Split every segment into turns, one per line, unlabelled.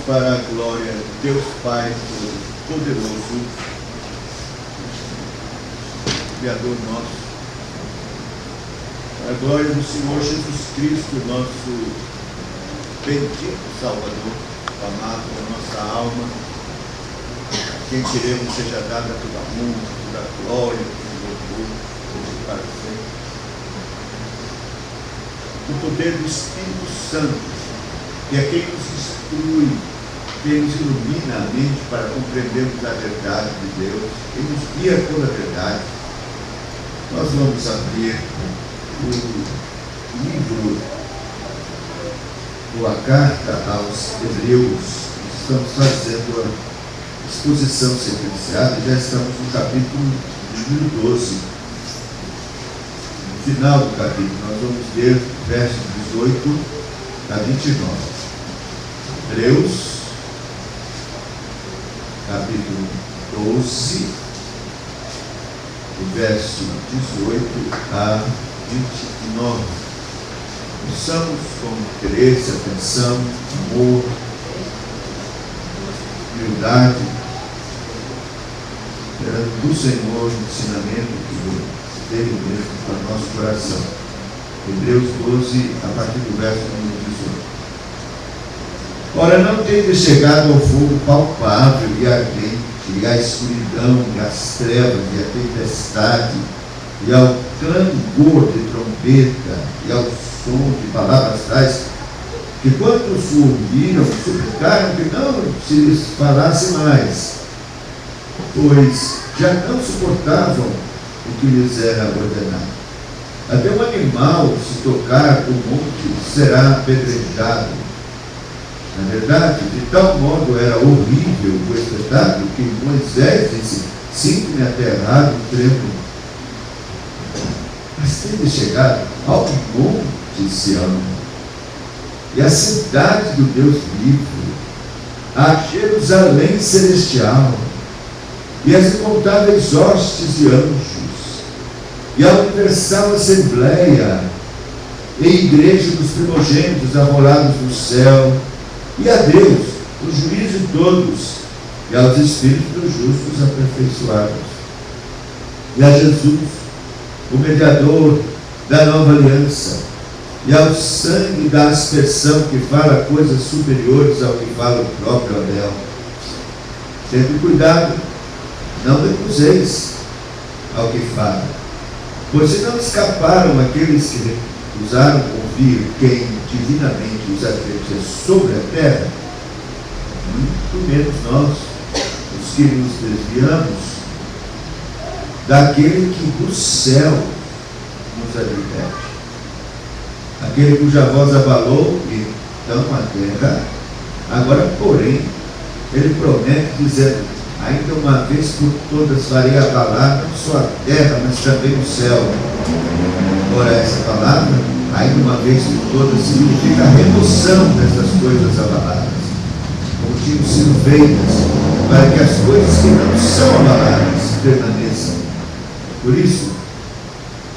para a glória de Deus Pai Todo-Poderoso, Criador nosso, para a glória do Senhor Jesus Cristo, nosso bendito Salvador, amado da nossa alma, a quem queremos seja dada toda a honra, toda a glória, todo o louvor, todo para sempre. O poder do Espírito Santo, que é quem nos instrui, quem nos ilumina a mente para compreendermos a verdade de Deus, quem nos guia pela verdade. Nós vamos abrir o livro, ou a carta aos Hebreus. Estamos fazendo a exposição sequenciada e já estamos no capítulo número 12. No final do capítulo, nós vamos ler versos 18 a 29. Hebreus, capítulo 12, do verso 18 a 29. Ouçamos com interesse, atenção, amor, humildade, do Senhor, o ensinamento dele mesmo para o nosso coração. Hebreus 12, a partir do verso número 18. Ora, não tendes chegado ao fogo palpável e ardente, e à escuridão, e às trevas, e à tempestade, e ao clangor de trombeta, e ao som de palavras tais, que quando os ouviram, suplicaram que não se lhes falasse mais, pois já não suportavam o que lhes era ordenado. Até um animal, se tocar o monte, será apedrejado. Na verdade, de tal modo era horrível o espetáculo que Moisés disse: sinto-me aterrado e tremo. Mas tende chegado ao monte Sião, e à cidade do Deus vivo, a Jerusalém celestial, e as incontáveis hostes de anjos, e a universal assembleia, e igreja dos primogênitos amorados no céu, e a Deus, o juiz de todos, e aos espíritos dos justos aperfeiçoados, e a Jesus, o mediador da nova aliança, e ao sangue da aspersão que fala coisas superiores ao que fala o próprio Abel. Tendo cuidado, não recuseis ao que fala, pois se não escaparam aqueles que recusaram ouvir quem divinamente os atribuiu sobre a terra, muito menos nós, os que nos desviamos daquele que do céu nos adverte, aquele cuja voz abalou então a terra. Agora, porém, ele promete, dizendo: ainda uma vez por todas farei abalar não só a terra, mas também o céu. Ora, essa palavra, ainda uma vez por todas, significa a remoção dessas coisas abaladas, como tinham sido feitas, para que as coisas que não são abaladas permaneçam. Por isso,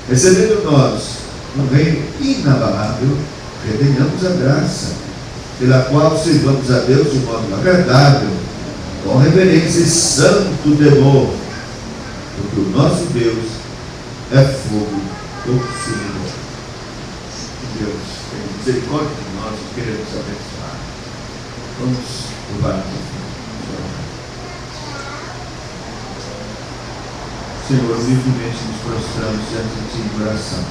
recebendo nós um reino inabalável, retenhamos a graça, pela qual servamos a Deus de modo agradável, com reverência e santo temor, porque o nosso Deus é fogo consumidor. Que Deus tenha misericórdia de nós e queremos abençoar. Vamos louvar a Deus. Senhor, livremente nos prostramos diante de Ti em oração.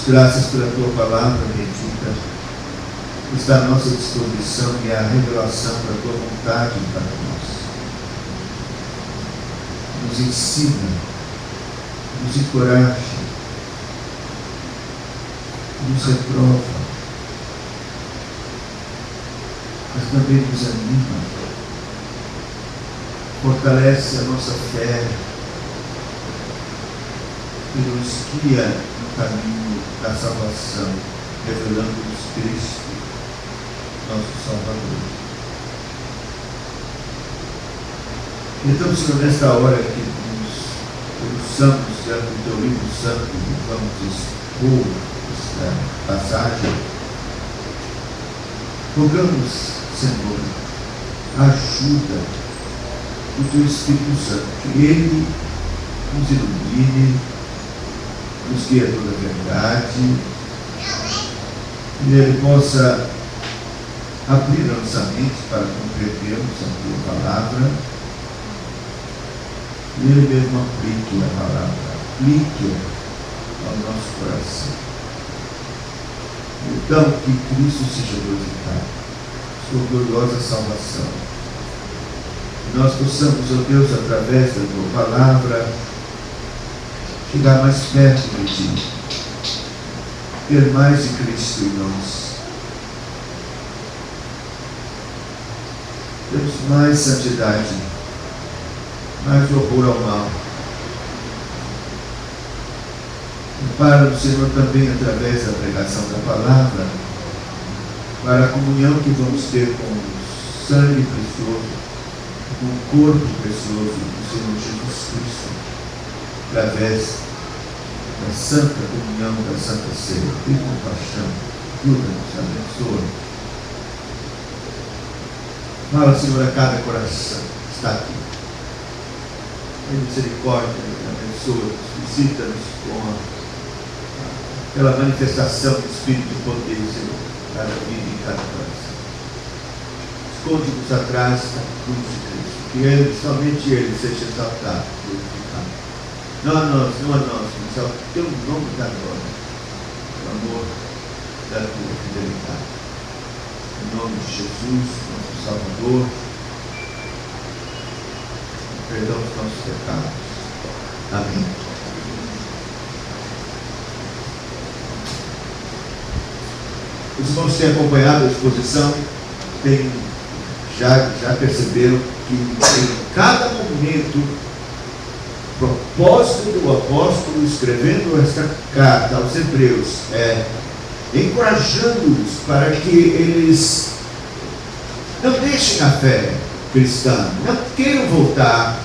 Graças pela Tua palavra bendita, que está à nossa disposição e a revelação da Tua vontade para nós. Nos ensina, nos encoraja, nos reprova, mas também nos anima, fortalece a nossa fé e nos guia no caminho da salvação, revelando-nos Cristo, nosso Salvador. Então, Senhor, nesta hora que nos Usamos diante do teu livro santo e vamos expor esta passagem. Rogamos, Senhor, ajuda do teu Espírito Santo, que Ele nos ilumine, nos guie a toda a verdade, e Ele possa abrir a nossa mente para compreendermos a tua palavra, e Ele mesmo aplique a palavra, aplique ao nosso coração. Então, que Cristo seja glorificado, sua gloriosa salvação. Que nós possamos, ó Deus, através da tua palavra, chegar mais perto de ti, ter mais de Cristo em nós. Temos mais santidade, mais horror ao mal. Para o Senhor também através da pregação da palavra, para a comunhão que vamos ter com o sangue precioso, com o corpo precioso do Senhor Jesus Cristo, através da santa comunhão, da santa ceia. Tem compaixão, ajuda-nos, abençoa. Fala, Senhor, a cada coração que está aqui. Tem misericórdia, abençoa-nos, visita-nos com pela manifestação do Espírito de poder, Senhor, cada vida e cada coração. Esconde-nos atrás da cruz de Cristo, que Ele, somente Ele, seja exaltado, glorificado. Não a nós, mas ao teu nome da glória, o amor da tua fidelidade. Em nome de Jesus, nosso Salvador, perdão dos nossos pecados. Amém. Os irmãos têm acompanhado a exposição, já perceberam que em cada momento, o propósito do apóstolo escrevendo esta carta aos Hebreus é encorajando-os para que eles não deixem a fé cristã, não queiram voltar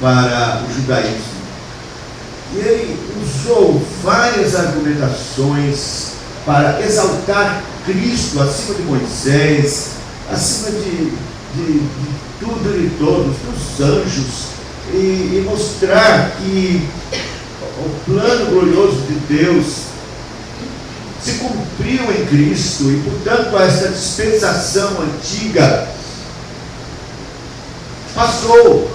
para o judaísmo. E ele usou várias argumentações para exaltar Cristo acima de Moisés, acima de tudo e de todos, dos anjos, e mostrar que o plano glorioso de Deus se cumpriu em Cristo, e portanto essa dispensação antiga passou,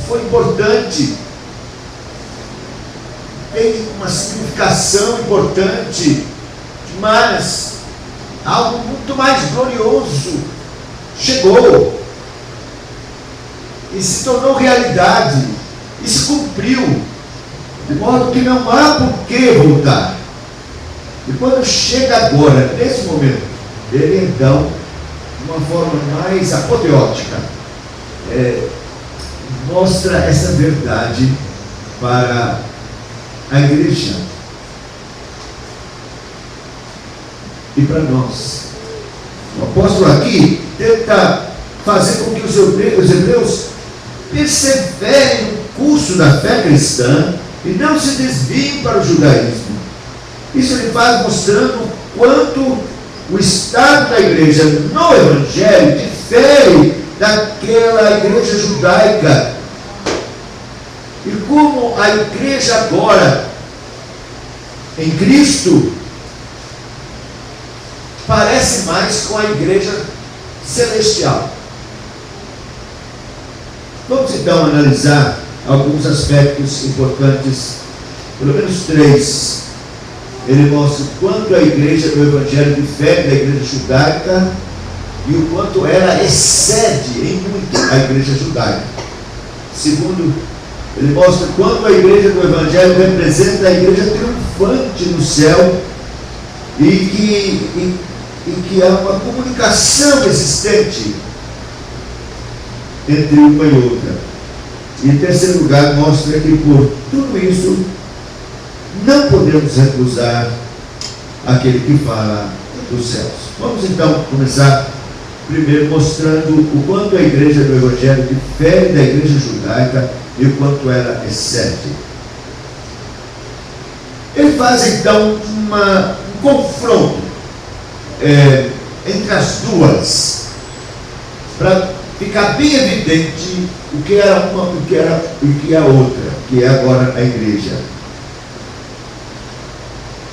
foi importante, tem uma significação importante, mas algo muito mais glorioso chegou e se tornou realidade e se cumpriu, de modo que não há por que voltar. E quando chega agora, nesse momento, ele então, de uma forma mais apoteótica, mostra essa verdade para a igreja e para nós. O apóstolo aqui tenta fazer com que os hebreus perseverem no curso da fé cristã e não se desviem para o judaísmo. Isso ele faz mostrando quanto o estado da igreja no Evangelho difere daquela igreja judaica. E como a igreja agora, em Cristo, parece mais com a igreja celestial. Vamos então analisar alguns aspectos importantes, pelo menos 3. Ele mostra o quanto a igreja do Evangelho difere da igreja judaica e o quanto ela excede em muito a igreja judaica. Segundo, ele mostra quanto a igreja do Evangelho representa a igreja triunfante no céu e que há uma comunicação existente entre uma e outra. E em terceiro lugar, mostra que por tudo isso não podemos recusar aquele que fala dos céus. Vamos então começar primeiro mostrando o quanto a igreja do Evangelho difere da igreja judaica e o quanto ela excede. Ele faz então um confronto entre as duas, para ficar bem evidente o que era uma, o que é a outra, que é agora a igreja.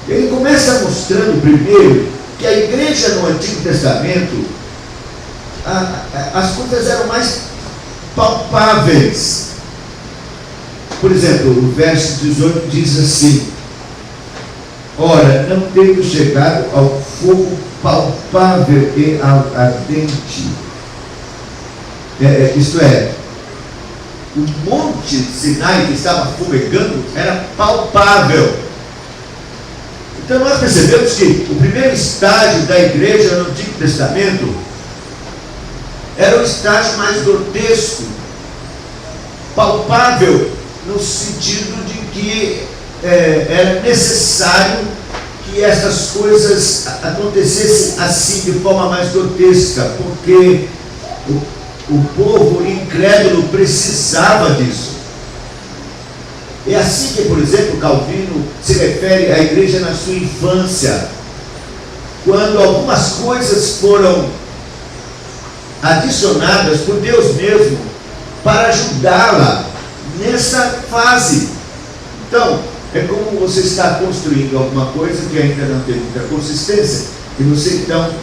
Ele começa mostrando primeiro que a igreja no Antigo Testamento, as coisas eram mais palpáveis. Por exemplo, o verso 18 diz assim: ora, não tendo chegado ao fogo palpável e ardente. Isto é, o monte Sinai que estava fumegando era palpável. Então nós percebemos que o primeiro estágio da igreja no Antigo Testamento era o estágio mais grotesco, palpável, no sentido de que era necessário que essas coisas acontecessem assim, de forma mais grotesca, porque o povo incrédulo precisava disso. É assim que, por exemplo, Calvino se refere à igreja na sua infância, quando algumas coisas foram adicionadas por Deus mesmo para ajudá-la nessa fase. Então, é como você está construindo alguma coisa que ainda não tem muita consistência, e você então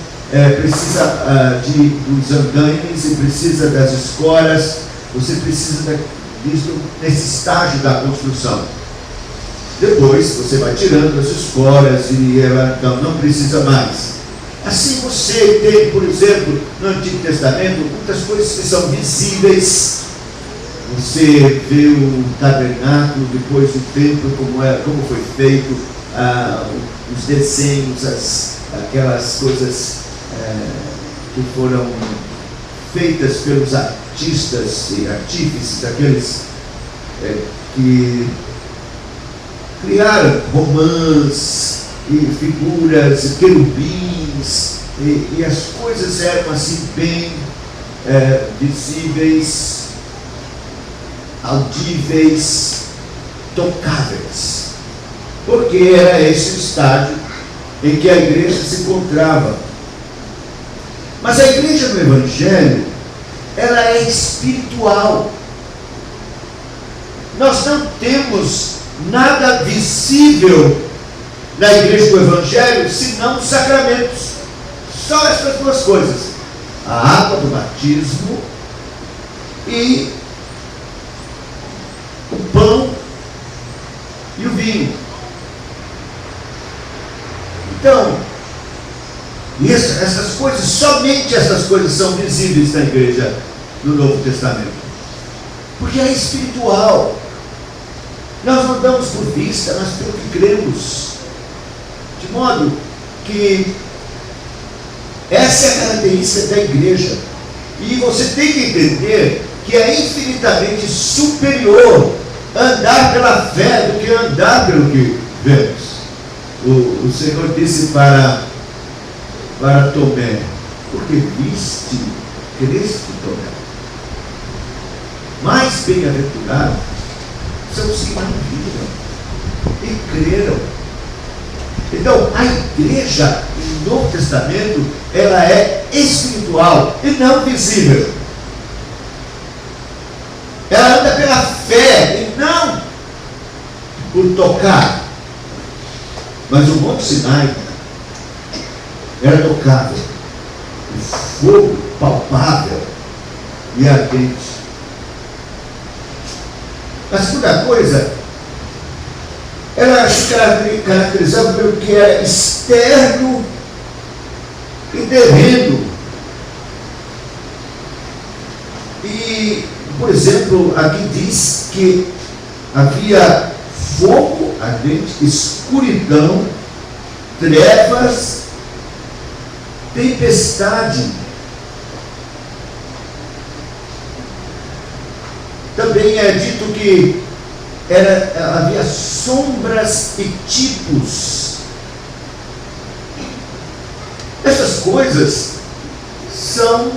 precisa dos andaimes e precisa das escoras, você precisa disso nesse estágio da construção. Depois você vai tirando as escoras e ela então não precisa mais. Assim você tem, por exemplo, no Antigo Testamento, muitas coisas que são visíveis. Você vê o tabernáculo, depois o templo, como foi feito, os desenhos, aquelas coisas que foram feitas pelos artistas e artífices, aqueles que criaram romãs e figuras, e querubins, e as coisas eram assim bem visíveis, audíveis, tocáveis, porque era esse o estágio em que a igreja se encontrava. Mas a igreja no Evangelho, ela é espiritual. Nós não temos nada visível na igreja do Evangelho, senão os sacramentos. Só essas duas coisas: a água do batismo e o pão e o vinho. Então, essas coisas, somente essas coisas são visíveis na igreja do Novo Testamento, porque é espiritual. Nós não damos por vista, mas pelo que cremos, de modo que essa é a característica da igreja. E você tem que entender que é infinitamente superior andar pela fé do que andar pelo que vemos. O Senhor disse para Tomé: porque viste, creste, Tomé. Mais bem-aventurados são os que não viram e creram. Então, a igreja no Novo Testamento, ela é espiritual e não visível. Ela anda pela fé e não por tocar. Mas o Monte Sinai era tocável, o fogo palpável e ardente. A segunda coisa, ela se caracterizava pelo que era externo e terreno. E, por exemplo, aqui diz que havia fogo ardente, escuridão, trevas, tempestade. Também é dito que havia sombras e tipos. Essas coisas são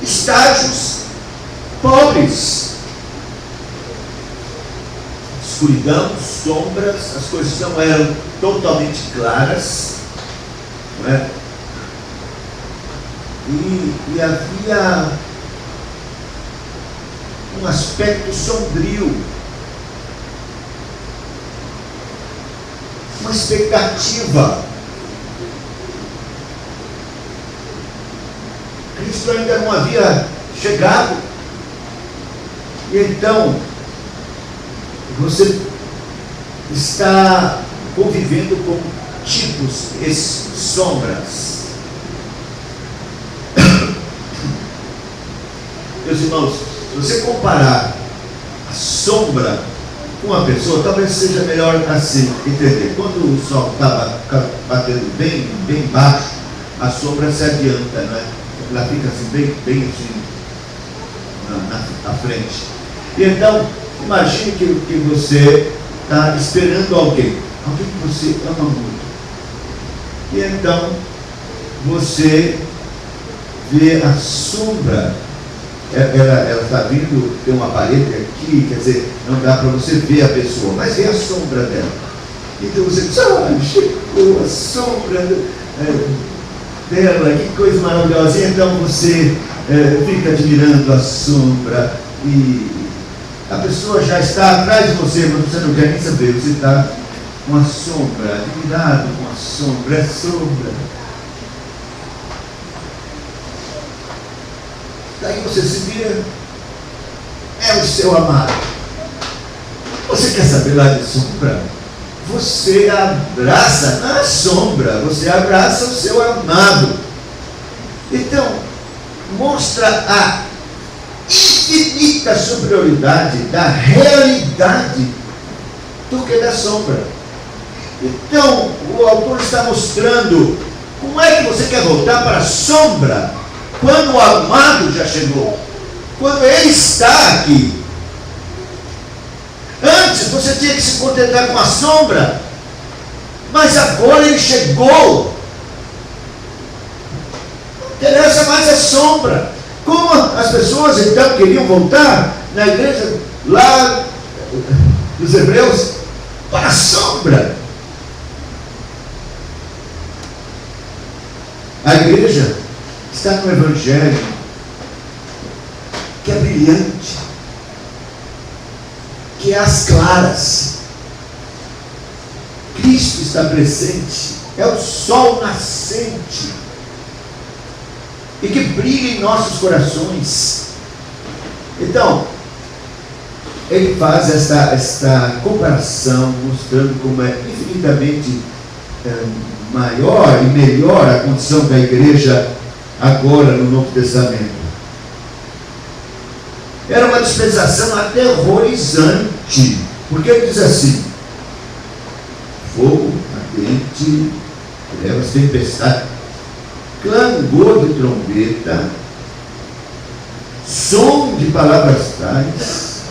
estágios pobres, escuridão, sombras, as coisas não eram totalmente claras, não é? E havia um aspecto sombrio, uma expectativa. Cristo ainda não havia chegado, e então você está convivendo com tipos, sombras. Meus irmãos, se você comparar a sombra com a pessoa, talvez seja melhor assim entender. Quando o sol está batendo bem baixo, a sombra se adianta, não é? Ela fica assim, bem assim, na frente. E então, imagine que você está esperando alguém que você ama muito. E então, você vê a sombra. Ela está vindo, tem uma parede aqui, quer dizer, não dá para você ver a pessoa, mas vê a sombra dela. Então você diz, chegou a sombra dela, que coisa maravilhosa. E então você fica admirando a sombra, e a pessoa já está atrás de você, mas você não quer nem saber, você está com a sombra, admirado com a sombra, é sombra. Daí você se vira, é o seu amado. Você quer saber lá de sombra? Você abraça na sombra, você abraça o seu amado. Então, mostra a infinita superioridade da realidade do que da sombra. Então, o autor está mostrando como é que você quer voltar para a sombra quando o amado já chegou, quando ele está aqui. Antes você tinha que se contentar com a sombra, mas agora ele chegou. Não interessa mais a sombra. Como as pessoas então queriam voltar na igreja lá dos Hebreus para a sombra. A igreja está no Evangelho, que é brilhante, que é às claras. Cristo está presente, é o sol nascente, e que brilha em nossos corações. Então, ele faz esta comparação, mostrando como é infinitamente maior e melhor a condição da igreja agora no Novo Testamento. Era uma dispensação aterrorizante, porque ele diz assim: fogo ardente, trevas, tempestade, clangor de trombeta, som de palavras tais,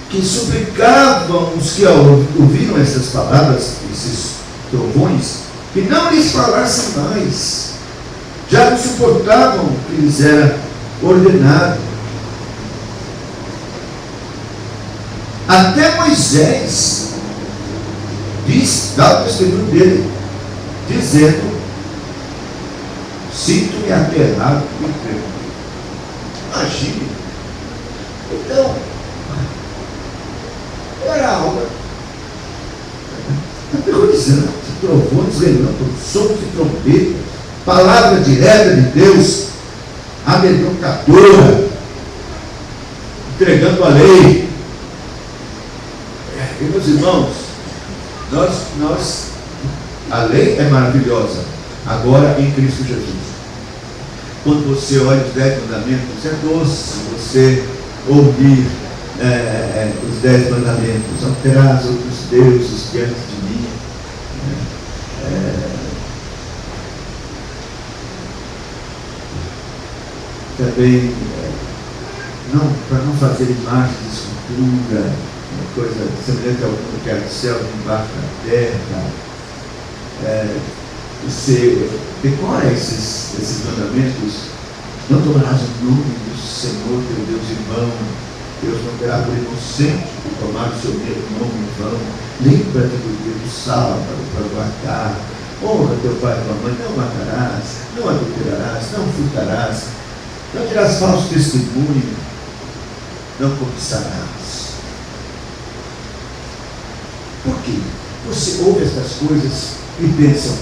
que suplicavam os que ouviram essas palavras, esses trovões, que não lhes falassem mais. Já não suportavam o que lhes era ordenado. Até Moisés dá o testemunho dele, dizendo: sinto-me aterrado e tremo. Imagine. Então, era algo aterrorizante, trovões, relâmpagos, sons de trombeta, palavra direta de Deus, amedrontadora, entregando a lei. E meus irmãos, a lei é maravilhosa, agora em Cristo Jesus. Quando você olha os 10 mandamentos, é doce você ouvir os 10 mandamentos: não terás outros deuses diante de mim. Também para não fazer imagem de escultura, uma coisa semelhante ao mundo que é no céu e embaixo da terra. Você decora esses mandamentos: não tomarás o nome do Senhor teu Deus em vão, Deus não terá por inocente de tomar o seu nome em vão. Lembra-te do dia do sábado para guardar. Honra teu pai e tua mãe. Não matarás, não adulterarás, não furtarás, não dirás falso testemunho, não cobiçarás. Por quê? Você ouve estas coisas e pensa: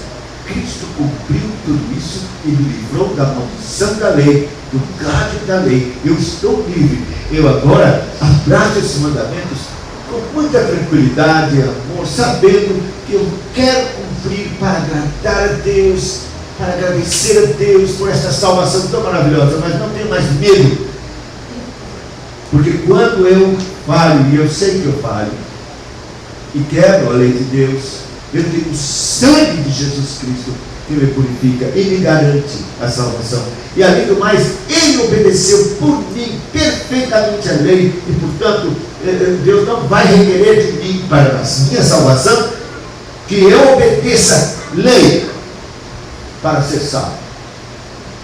Cristo cumpriu tudo isso e me livrou da maldição da lei, do cádio da lei. Eu estou livre. Eu agora abraço esses mandamentos com muita tranquilidade e amor, sabendo que eu quero cumprir para agradar a Deus, para agradecer a Deus por essa salvação tão maravilhosa, mas não tenho mais medo. Porque quando eu falho, e eu sei que eu falho, e quebro a lei de Deus, eu tenho o sangue de Jesus Cristo que me purifica e me garante a salvação. E além do mais, Ele obedeceu por mim perfeitamente a lei, e portanto, Deus não vai requerer de mim, para a minha salvação, que eu obedeça lei para ser salvo.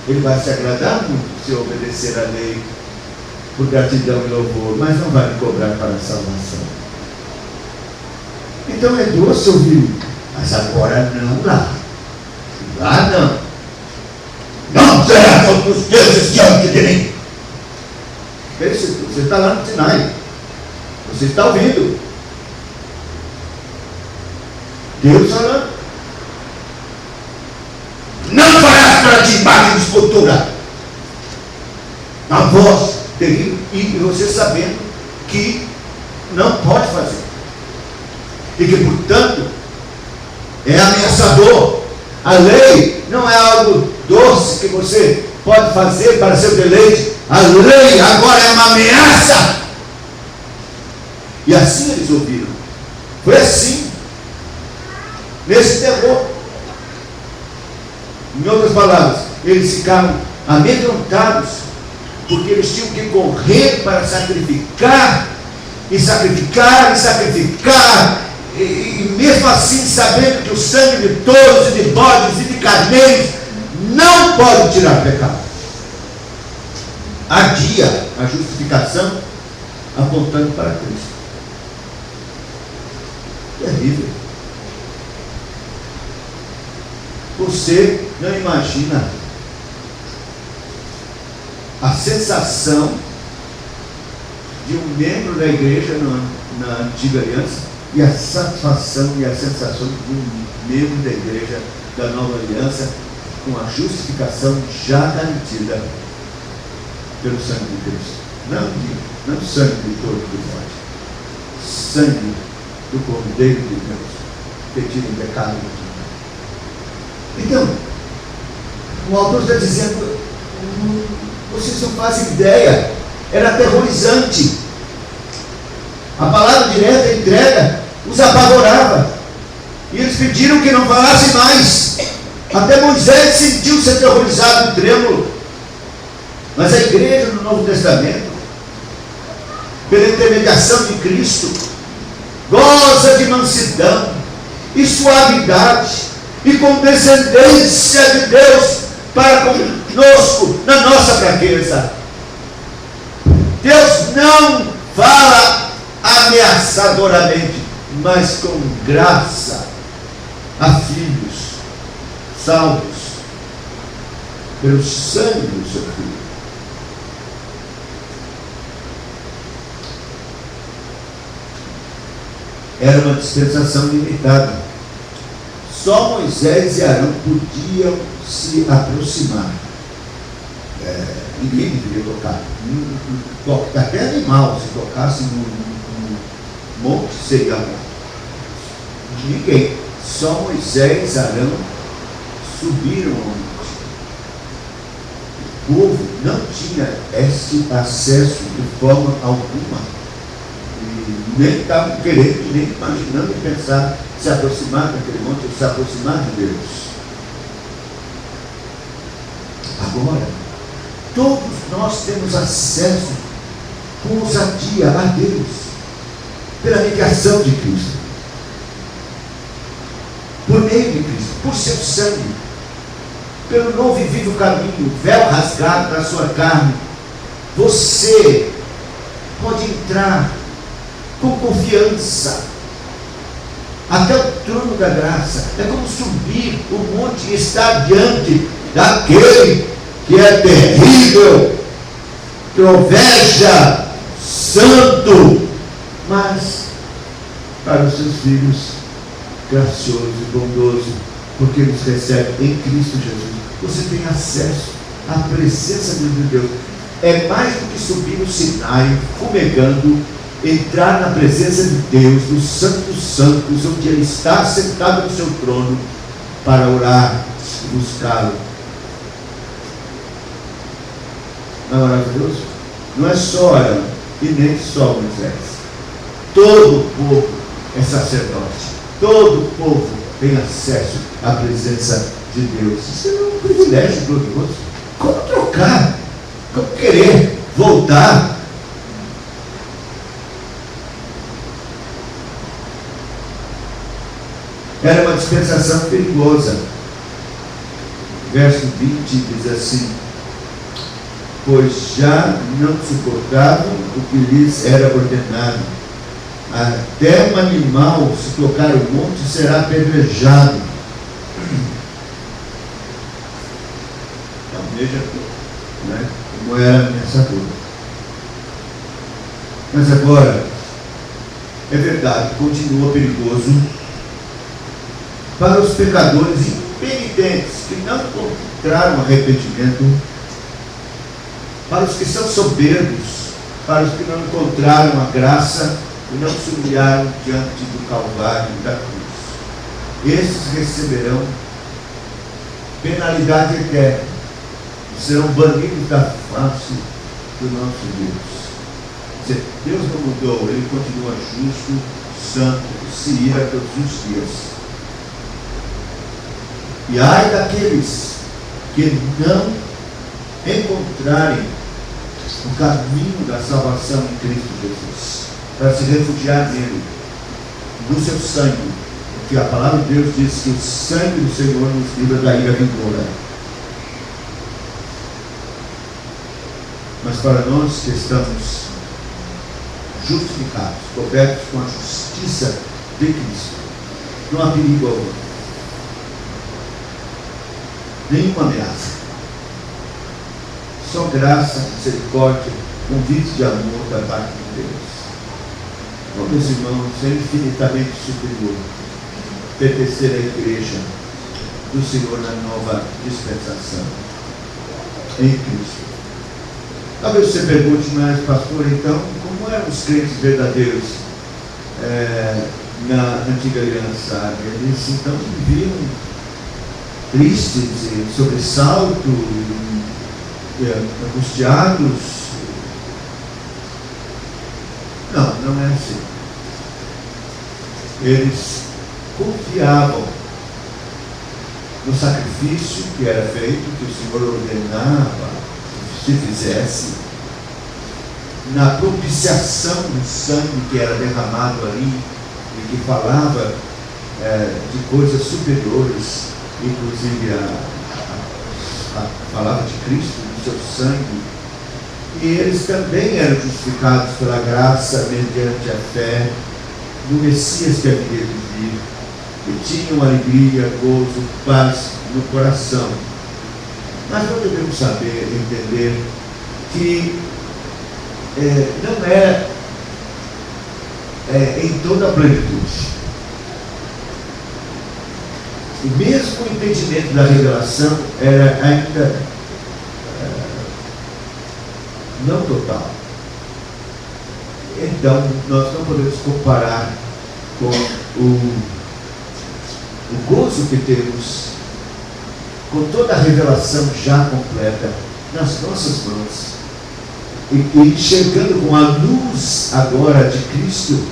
Ele vai se agradar muito se eu obedecer a lei por gratidão e louvor, mas não vai me cobrar para a salvação. Então é doce ouvir, mas agora não lá. Lá não. Não será outros deuses diante de mim. Você está lá no Sinai. Você está ouvindo Deus falando: não farás para ti imagem de escultura. A voz terrível, e você sabendo que não pode fazer, e que portanto é ameaçador. A lei não é algo doce que você pode fazer para seu deleite. A lei agora é uma ameaça. E assim eles ouviram. Foi assim, nesse terror. Em outras palavras, eles ficaram amedrontados, porque eles tinham que correr para sacrificar, e sacrificar, e sacrificar, e mesmo assim sabendo que o sangue de touros, e de bodes, e de carneiros não pode tirar pecado. Adia a justificação, apontando para Cristo. Terrível. Você não imagina a sensação de um membro da igreja na antiga aliança, e a satisfação e a sensação de um membro da igreja da nova aliança, com a justificação já garantida pelo sangue de Cristo. Não sangue de touro do bode, sangue do Cordeiro de Deus, que tira o pecado do mundo. Então, o autor está dizendo: vocês não fazem ideia, era aterrorizante. A palavra direta, entrega, os apavorava, e eles pediram que não falassem mais. Até Moisés sentiu-se aterrorizado e trêmulo. Mas a igreja no Novo Testamento, pela intermediação de Cristo, goza de mansidão e suavidade e condescendência de Deus para conosco na nossa fraqueza. Deus não fala ameaçadoramente, mas com graça a filhos salvos pelo sangue do seu Filho. Era uma dispensação limitada. Só Moisés e Arão podiam se aproximar. Ninguém deveria tocar. Até animal, se tocasse no monte, seria morto. Ninguém. Só Moisés e Arão subiram ao monte. O povo não tinha esse acesso de forma alguma. E nem estavam querendo, nem imaginando pensar se aproximar daquele monte, ou se aproximar de Deus. Agora, todos nós temos acesso com ousadia a Deus, pela mediação de Cristo, por meio de Cristo, por seu sangue, pelo novo e vivo caminho, véu rasgado da sua carne. Você pode entrar com confiança até o trono da graça. É como subir o monte e estar diante daquele que é terrível, troveja, santo, mas para os seus filhos, gracioso e bondoso, porque eles recebem em Cristo Jesus. Você tem acesso à presença de Deus. É mais do que subir no Sinai, fumegando, entrar na presença de Deus, no Santo dos Santos, onde Ele está sentado no seu trono, para orar e buscá-lo. Não é maravilhoso? Não é só Arão e nem só Moisés. Todo o povo é sacerdote. Todo o povo tem acesso à presença de Deus. Isso é um privilégio glorioso. Como trocar? Como querer voltar? Era uma dispensação perigosa. Verso 20 diz assim: pois já não suportavam o que lhes era ordenado. Até um animal, se tocar o monte, será apedrejado. Então veja, né, como era ameaçador. Mas agora, é verdade, continua perigoso para os pecadores impenitentes que não encontraram arrependimento, para os que são soberbos, para os que não encontraram a graça e não se humilharam diante do Calvário e da cruz. Esses receberão penalidade eterna e serão banidos da face do nosso Deus. Quer dizer, Deus não mudou, Ele continua justo, santo, se ira todos os dias. E ai daqueles que não encontrarem o caminho da salvação em Cristo Jesus, para se refugiar nele, no seu sangue, porque a palavra de Deus diz que o sangue do Senhor nos livra da ira vindoura. Mas para nós que estamos justificados, cobertos com a justiça de Cristo, não há perigo algum, nenhuma ameaça, só graça, misericórdia, convite de amor da parte de Deus. Bom, meus irmãos, é infinitamente superior pertencer à igreja do Senhor na nova dispensação em Cristo. Talvez você pergunte, mas pastor, então, como eram os crentes verdadeiros na antiga aliança? Eles então viviam tristes, em sobressalto, angustiados? Não, não é assim. Eles confiavam no sacrifício que era feito, que o Senhor ordenava que se fizesse, na propiciação do sangue que era derramado ali e que falava de coisas superiores, inclusive a palavra de Cristo, do seu sangue. E eles também eram justificados pela graça mediante a fé no Messias que havia de vir, e tinham alegria, gozo, paz no coração. Mas nós devemos saber, entender que não é em toda a plenitude. E mesmo o entendimento da revelação era ainda não total. Então, nós não podemos comparar com o gozo que temos com toda a revelação já completa nas nossas mãos, e enxergando com a luz agora de Cristo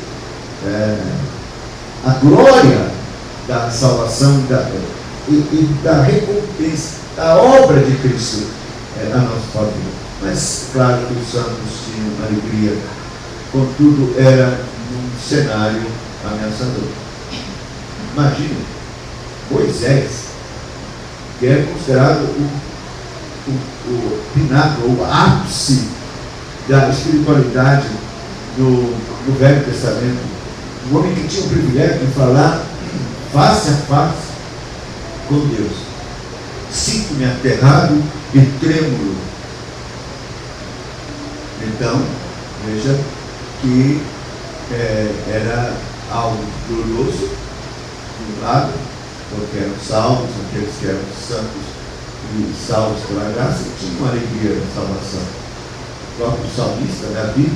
a glória da salvação e da recompensa, da obra de Cristo a nosso favor. Mas claro que os santos tinham alegria, contudo era num cenário ameaçador. Imagina, Moisés, que é considerado o pináculo, o ápice da espiritualidade no Velho Testamento, um homem que tinha o privilégio de falar face a face com Deus. Sinto-me aterrado e trêmulo. Então, veja que era algo glorioso, de um lado, porque eram salvos, aqueles que eram santos e salvos pela graça, tinham alegria da salvação. O próprio salmista, Davi,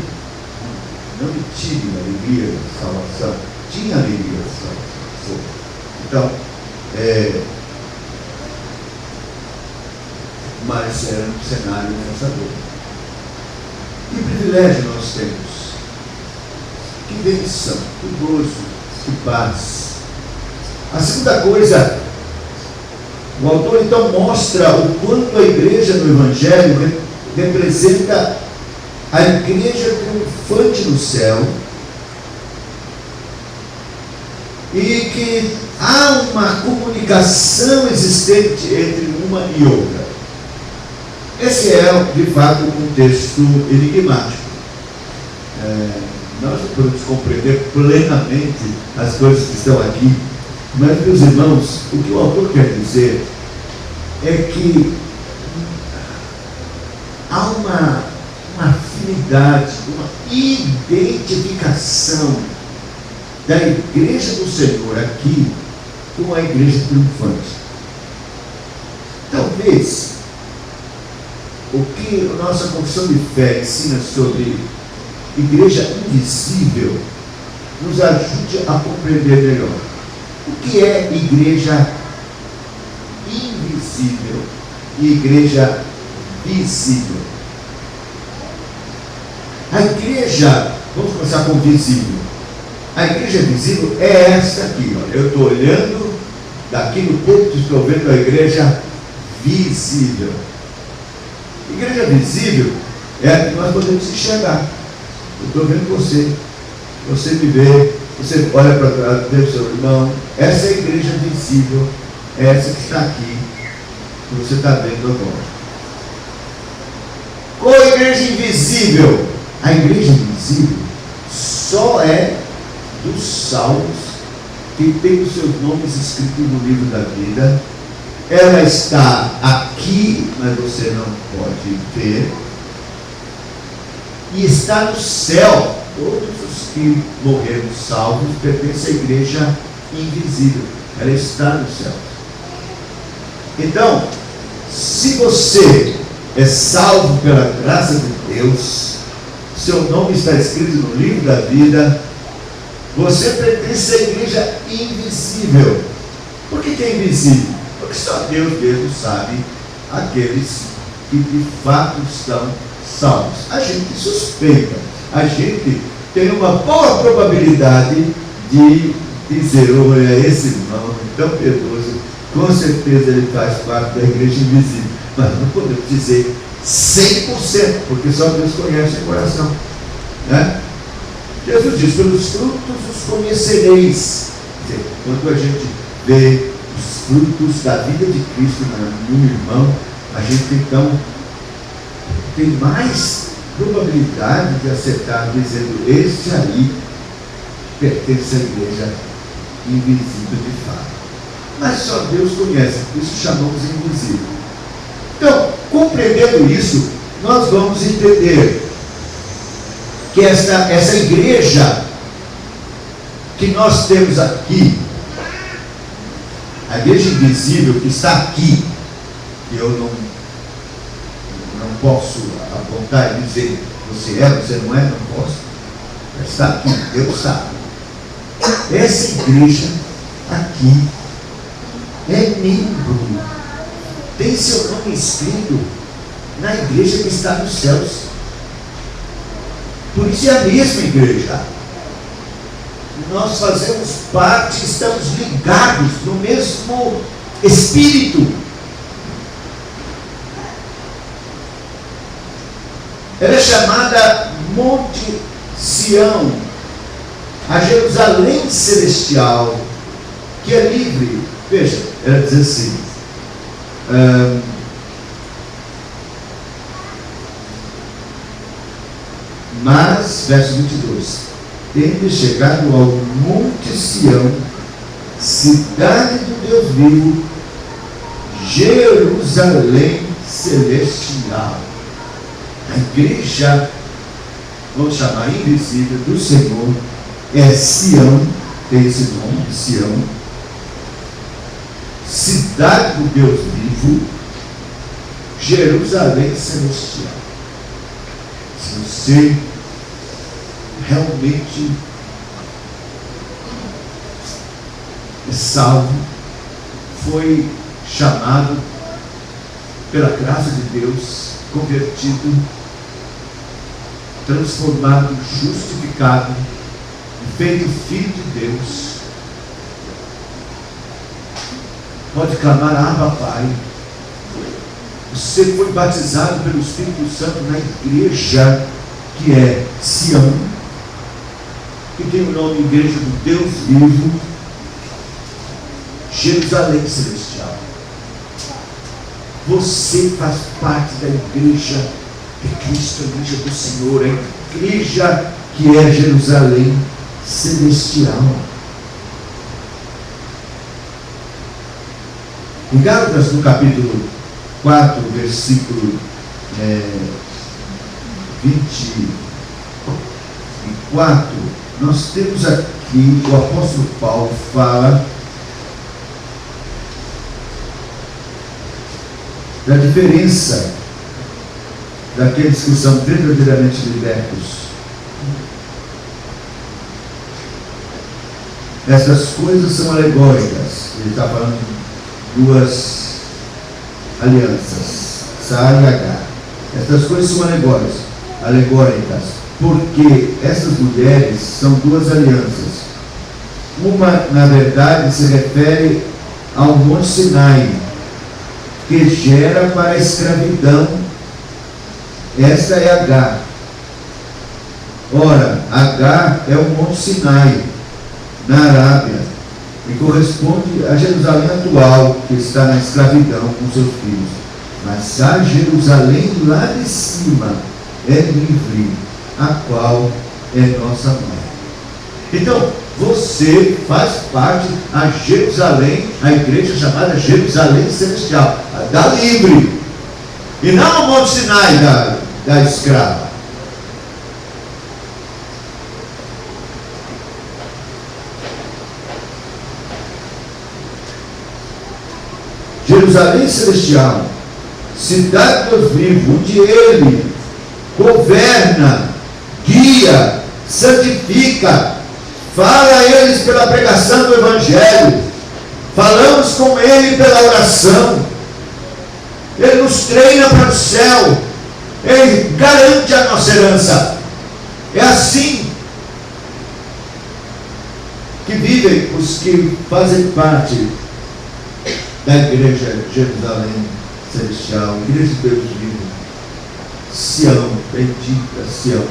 não tinha alegria da salvação, tinha alegria da salvação. Então, mas era um cenário lançador. Que privilégio nós temos! Que bênção, que gozo, que paz. A segunda coisa, o autor então mostra o quanto a igreja no Evangelho representa a igreja triunfante no céu e que há uma comunicação existente entre uma e outra. Esse é, de fato, um texto enigmático. Nós não podemos compreender plenamente as coisas que estão aqui, mas, meus irmãos, o que o autor quer dizer é que há uma afinidade, uma identificação da igreja do Senhor aqui com a igreja triunfante. Talvez o que a nossa confissão de fé ensina sobre igreja invisível nos ajude a compreender melhor. O que é igreja invisível e igreja visível? A igreja, vamos começar com visível. A igreja visível é esta aqui, olha. Eu estou olhando daqui no púlpito, estou vendo a igreja visível. Igreja visível é a que nós podemos enxergar. Eu estou vendo você, você me vê, você olha para trás, vê o seu irmão. Essa é a igreja visível, é essa que está aqui, que você está vendo agora. Qual a igreja invisível? A igreja invisível só é dos salvos que tem os seus nomes escritos no livro da vida. Ela está aqui, mas você não pode ver. E está no céu. Todos os que morreram salvos pertencem à igreja invisível. Ela está no céu. Então, se você é salvo pela graça de Deus, seu nome está escrito no livro da vida, você pertence à igreja invisível. Por que é invisível? Porque só Deus mesmo sabe aqueles que de fato estão salvos. A gente suspeita, a gente tem uma boa probabilidade de dizer: olha, esse irmão é tão piedoso, com certeza ele faz parte da igreja invisível. Mas não podemos dizer 100%, porque só Deus conhece o coração, né? Jesus diz: pelos frutos os conhecereis. Quer dizer, quando a gente vê os frutos da vida de Cristo no irmão, a gente então tem mais probabilidade de acertar dizendo: este aí pertence à igreja invisível de fato. Mas só Deus conhece, por isso chamamos invisível. Então, compreendendo isso, nós vamos entender que essa igreja que nós temos aqui, a igreja invisível que está aqui, que eu não posso apontar e dizer: você é, você não é, não posso. Está aqui, Deus sabe. Essa igreja aqui é membro, tem seu nome escrito na igreja que está nos céus. Por isso é a mesma igreja. Nós fazemos parte, estamos ligados no mesmo Espírito. Ela é chamada Monte Sião, a Jerusalém celestial, que é livre. Veja, ela diz assim: Mas, verso 22, tende chegado ao Monte Sião, cidade do Deus vivo, Jerusalém celestial. A igreja, vamos chamar invisível, do Senhor é Sião, tem esse nome, Sião, cidade do Deus vivo, Jerusalém celestial. Se você realmente é salvo, foi chamado pela graça de Deus, convertido, transformado, justificado, feito filho de Deus, pode clamar Abba Pai. Você foi batizado pelo Espírito Santo na igreja que é Sião, que tem o nome Igreja do Deus Vivo, Jerusalém celestial. Você faz parte da igreja de Cristo, a igreja do Senhor, a igreja que é Jerusalém celestial. Em Gálatas, no capítulo 4, versículo 24, nós temos aqui, o apóstolo Paulo fala da diferença daqueles que são verdadeiramente libertos. Essas coisas são alegóricas. Ele está falando de duas alianças, Sara e Agar. Essas coisas são alegóricas, porque essas mulheres são duas alianças. Uma, na verdade, se refere ao Monte Sinai, que gera para a escravidão. Esta é Agar. Ora, Agar é o Monte Sinai, na Arábia, e corresponde a Jerusalém atual, que está na escravidão com seus filhos. Mas a Jerusalém lá de cima é livre, a qual é nossa mãe. Então, você faz parte a Jerusalém, a igreja chamada Jerusalém Celestial, da livre, e não o Monte Sinai da escrava. Jerusalém Celestial, cidade do Deus vivo, onde Ele governa, guia, santifica, fala a eles pela pregação do Evangelho, falamos com Ele pela oração, Ele nos treina para o céu, Ele garante a nossa herança. É assim que vivem os que fazem parte da igreja Jerusalém Celestial, igreja de Deus vivo, Sião, bendita Sião,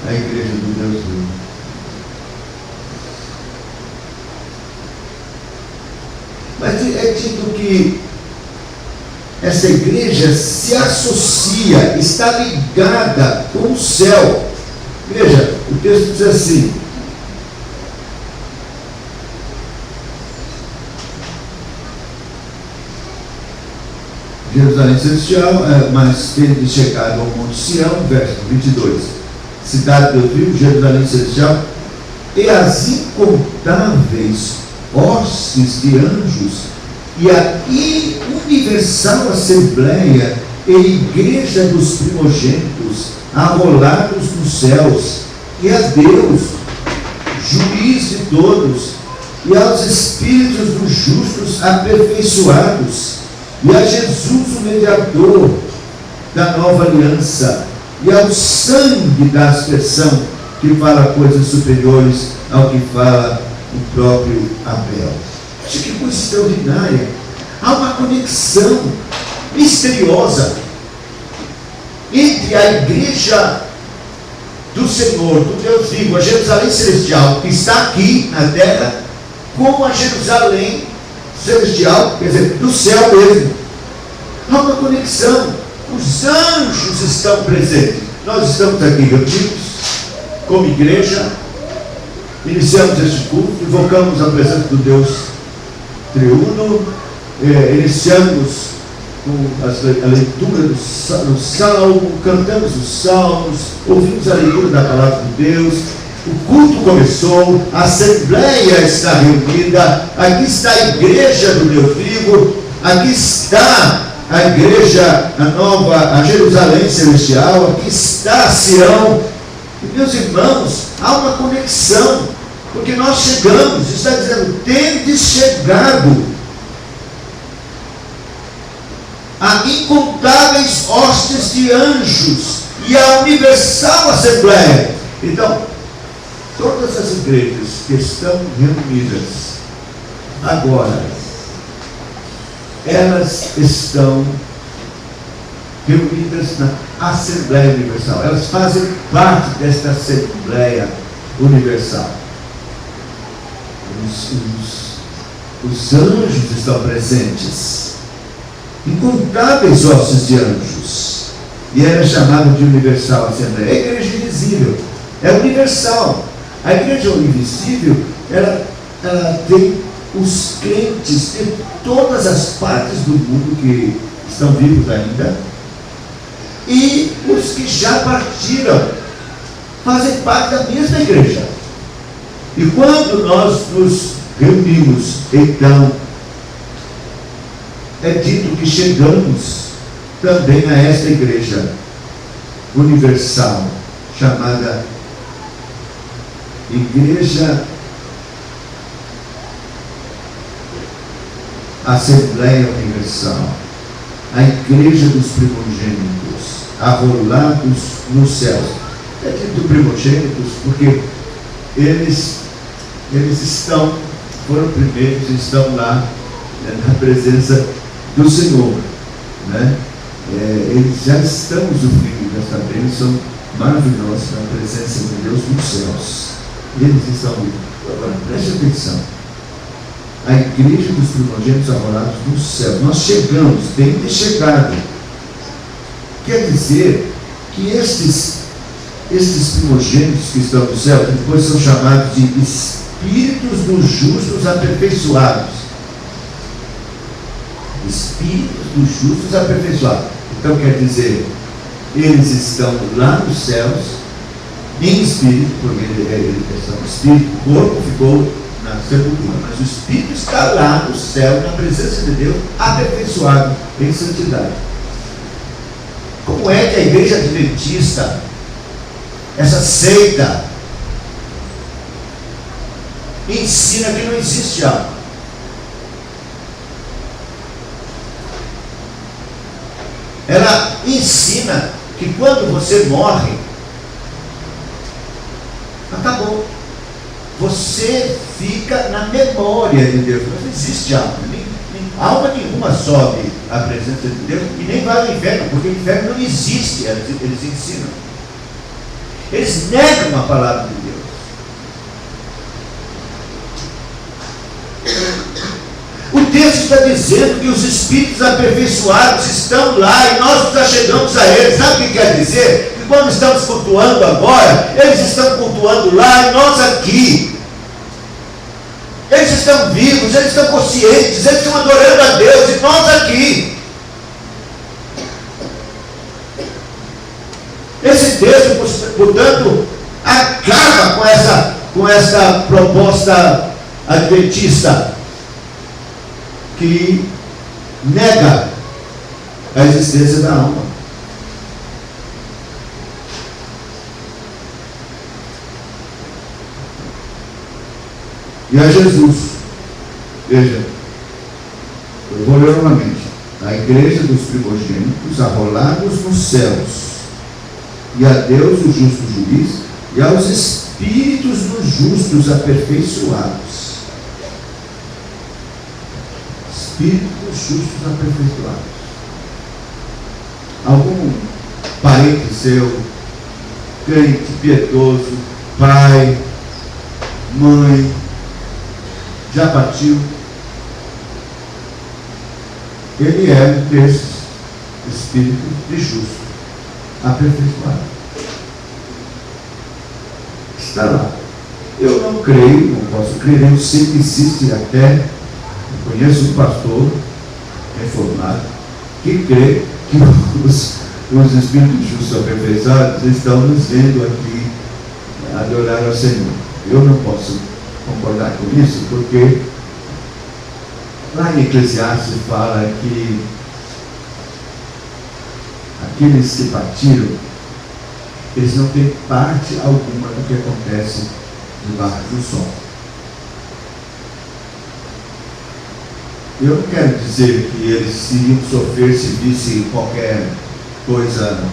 a igreja do Deus vivo. Mas é dito que essa igreja se associa, está ligada com o céu. Veja, o texto diz assim: Jerusalém Celestial, mas tende chegado ao Monte Sião, verso 22, cidade do Deus vivo, Jerusalém Celestial, e as incontáveis hostes de anjos, e a universal assembleia e igreja dos primogênitos, arrolados nos céus, e a Deus, juiz de todos, e aos espíritos dos justos aperfeiçoados, e a Jesus, o mediador da nova aliança, e ao sangue da aspersão, que fala coisas superiores ao que fala o próprio Abel. Veja que coisa extraordinária. Há uma conexão misteriosa entre a igreja do Senhor, do Deus vivo, a Jerusalém Celestial, que está aqui na terra, com a Jerusalém Celestial, quer dizer, do céu mesmo. Há uma conexão. Os anjos estão presentes. nós estamos aqui reunidos como igreja, iniciamos este culto, invocamos a presença do Deus triuno, iniciamos com a leitura do salmo, cantamos os salmos, ouvimos a leitura da palavra de Deus, o culto começou, a assembleia está reunida, aqui está a igreja do Deus vivo, aqui está a igreja, a nova, a Jerusalém celestial, aqui está a Sião. E meus irmãos, há uma conexão, porque nós chegamos, está dizendo, tendes chegado a incontáveis hostes de anjos e a universal assembleia. Então, todas as igrejas que estão reunidas agora, elas estão reunidas na Assembleia Universal. Elas fazem parte desta Assembleia Universal. Os anjos estão presentes, incontáveis hostes de anjos, e era chamado de Universal Assembleia. É a igreja invisível, é universal. A igreja invisível, ela tem os crentes de todas as partes do mundo que estão vivos ainda, e os que já partiram fazem parte da mesma igreja. E quando nós nos reunimos, então é dito que chegamos também a esta igreja universal, chamada Igreja Assembleia Universal, a igreja dos primogênitos, arrolados nos céus. É dito primogênitos porque eles foram primeiros, estão lá, na presença do Senhor, né? Eles já estão usufruindo desta bênção maravilhosa na presença de Deus nos céus. Eles estão vivos. Agora, preste atenção. A igreja dos primogênitos arrolados no céu. Nós chegamos, temos chegado. Quer dizer que estes primogênitos que estão no céu, que depois são chamados de espíritos dos justos aperfeiçoados. Espíritos dos justos aperfeiçoados. Então quer dizer, eles estão lá nos céus, em espírito, porque eles são espírito, o corpo ficou na sepultura, mas o espírito está lá no céu, na presença de Deus, aperfeiçoado em santidade. Como é que a igreja adventista, essa seita, ensina que não existe alma? Ela ensina que quando você morre, acabou. Você fica na memória de Deus. Não existe alma. Alma nenhuma sobe à presença de Deus e nem vai ao inferno, porque o inferno não existe, eles ensinam. Eles negam a palavra de Deus. O texto está dizendo que os espíritos aperfeiçoados estão lá e nós nos achegamos a eles. Sabe o que quer dizer? Que quando estamos cultuando agora, eles estão cultuando lá e nós aqui. Eles estão vivos, eles estão conscientes, eles estão adorando a Deus e nós aqui. Esse texto, portanto, acaba com essa proposta adventista que nega a existência da alma. E a Jesus, veja, eu vou ler novamente, a igreja dos primogênitos arrolados nos céus, e a Deus, o justo juiz, e aos espíritos dos justos aperfeiçoados. Espíritos justos aperfeiçoados. Algum parente seu, crente, piedoso, pai, mãe, já partiu? Ele é desses espíritos de justo aperfeiçoado. Está lá. Eu não creio, não posso crer, eu sei que existe até, eu conheço um pastor reformado que crê que os Espíritos justos aperfeiçoados estão nos vendo aqui adorar ao Senhor. Eu não posso concordar com isso, porque lá em Eclesiastes fala que aqueles que partiram, eles não têm parte alguma do que acontece debaixo do sol. Eu não quero dizer que eles iriam sofrer se vissem qualquer coisa,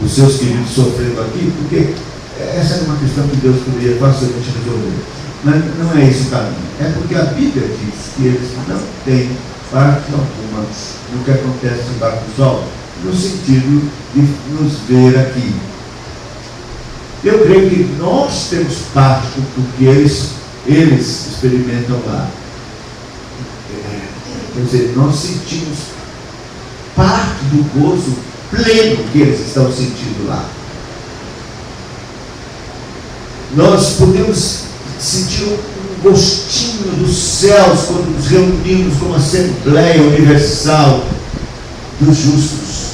os seus queridos sofrendo aqui, porque essa é uma questão que Deus poderia facilmente resolver. Mas não é esse o caminho. É porque a Bíblia diz que eles não têm parte alguma no que acontece debaixo do sol, no sentido de nos ver aqui. Eu creio que nós temos parte do que eles experimentam lá. Quer dizer, nós sentimos parte do gozo pleno que eles estão sentindo lá. Nós podemos sentir um gostinho dos céus quando nos reunimos como Assembleia Universal dos Justos.